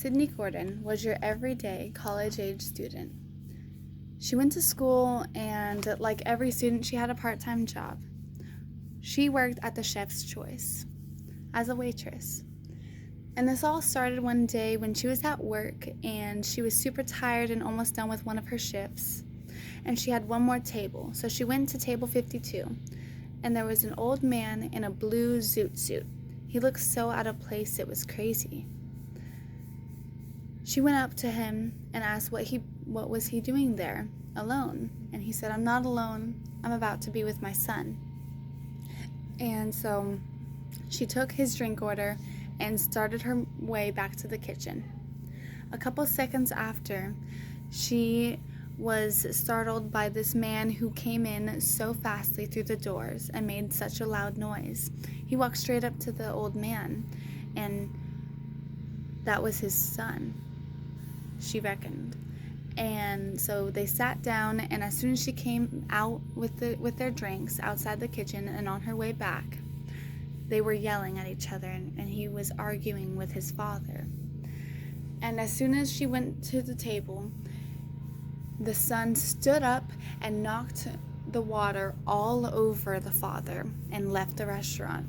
Sydney Gorden was your everyday college-age student. She went to school and, like every student, she had a part-time job. She worked at the Chef's Choice as a waitress. And this all started one day when she was at work and she was super tired and almost done with one of her shifts. And she had one more table, so she went to table 52. And there was an old man in a blue zoot suit. He looked so out of place, it was crazy. She went up to him and asked what was he doing there, alone. And he said, "I'm not alone. I'm about to be with my son." And so she took his drink order and started her way back to the kitchen. A couple seconds after, she was startled by this man who came in so fastly through the doors and made such a loud noise. He walked straight up to the old man, and that was his son, she reckoned. And so they sat down, and as soon as she came out with their drinks outside the kitchen and on her way back, they were yelling at each other, and he was arguing with his father. And as soon as she went to the table, the son stood up and knocked the water all over the father and left the restaurant.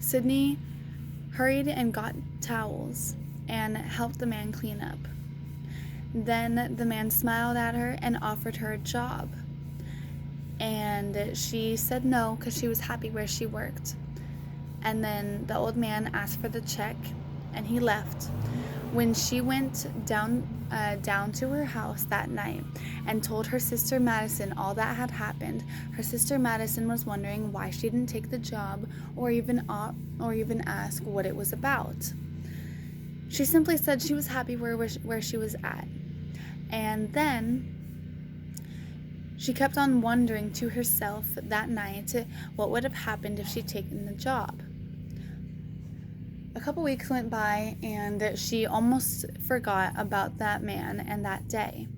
Sydney hurried and got towels and helped the man clean up. Then the man smiled at her and offered her a job. And she said no because she was happy where she worked. And then the old man asked for the check and he left. When she went down to her house that night and told her sister Madison all that had happened, her sister Madison was wondering why she didn't take the job or even ask what it was about. She simply said she was happy where she was at. And then she kept on wondering to herself that night what would have happened if she'd taken the job. A couple weeks went by and she almost forgot about that man and that day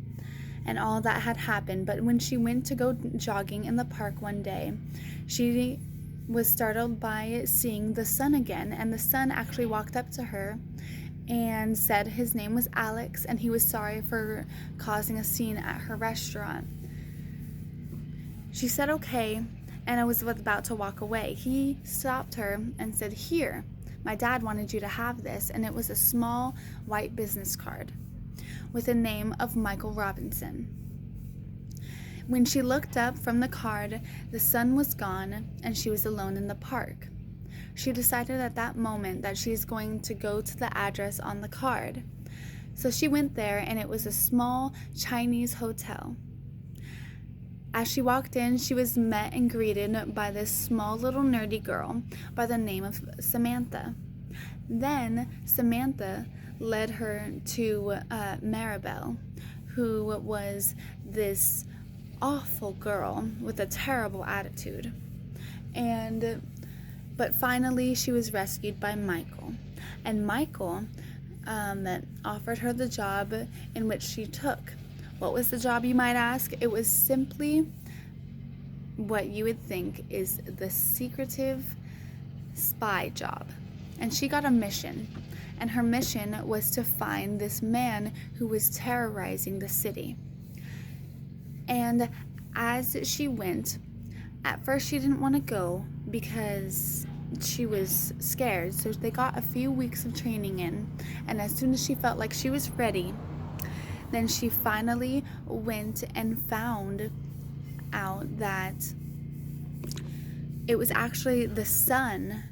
and all that had happened. But when she went to go jogging in the park one day, she was startled by seeing the son again, and the son actually walked up to her and said his name was Alex and he was sorry for causing a scene at her restaurant. She said okay, and I was about to walk away. He stopped her and said, "Here, my dad wanted you to have this," and it was a small white business card with the name of Michael Robinson. When she looked up from the card, the sun was gone and she was alone in the park. She decided at that moment that she's going to go to the address on the card. So she went there, and it was a small Chinese hotel. As she walked in, she was met and greeted by this small little nerdy girl by the name of Samantha. Then Samantha led her to Maribel, who was this awful girl with a terrible attitude. But finally she was rescued by Michael. And Michael offered her the job in which she took. What was the job, you might ask? It was simply what you would think is the secretive spy job. And she got a mission. And her mission was to find this man who was terrorizing the city. And as she went, at first she didn't want to go because she was scared. So they got a few weeks of training in. And as soon as she felt like she was ready, then she finally went and found out that it was actually the son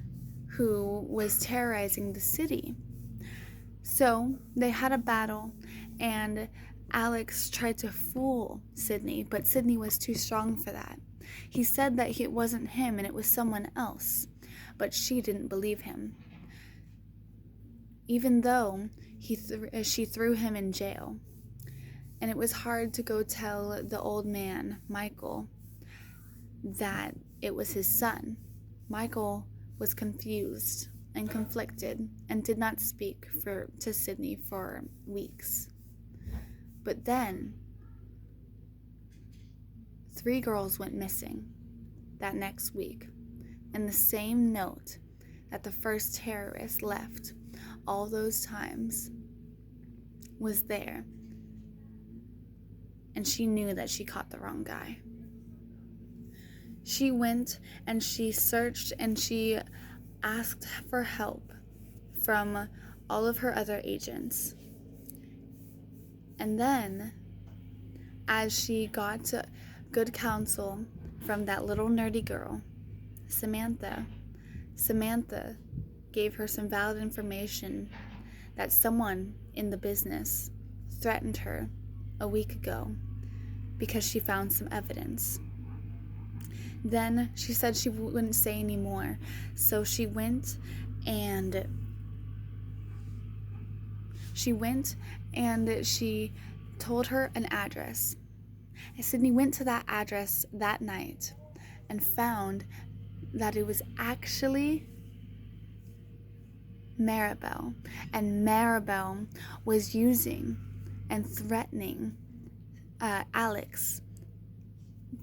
who was terrorizing the city. So they had a battle, and Alex tried to fool Sydney, but Sydney was too strong for that. He said that it wasn't him and it was someone else, but she didn't believe him, even though she threw him in jail. And it was hard to go tell the old man, Michael, that it was his son. Michael was confused and conflicted and did not speak to Sydney for weeks. But then 3 girls went missing that next week, and the same note that the first terrorist left all those times was there, and she knew that she caught the wrong guy. She went and she searched and she asked for help from all of her other agents. And then, as she got good counsel from that little nerdy girl, Samantha gave her some valid information that someone in the business threatened her a week ago because she found some evidence. Then she said she wouldn't say any more, so she went and she told her an address. And Sydney went to that address that night and found that it was actually Maribel. And Maribel was using and threatening Alex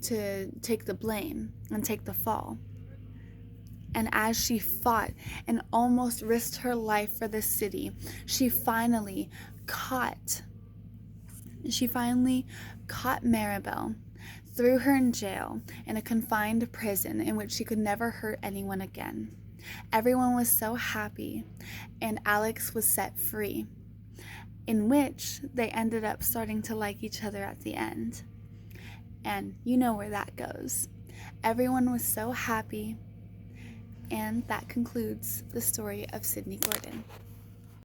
to take the blame and take the fall. And as she fought and almost risked her life for the city, she finally caught Maribel, threw her in jail in a confined prison in which she could never hurt anyone again. Everyone was so happy, and Alex was set free, in which they ended up starting to like each other at the end. And you know where that goes. Everyone was so happy, and that concludes the story of Sydney Gorden.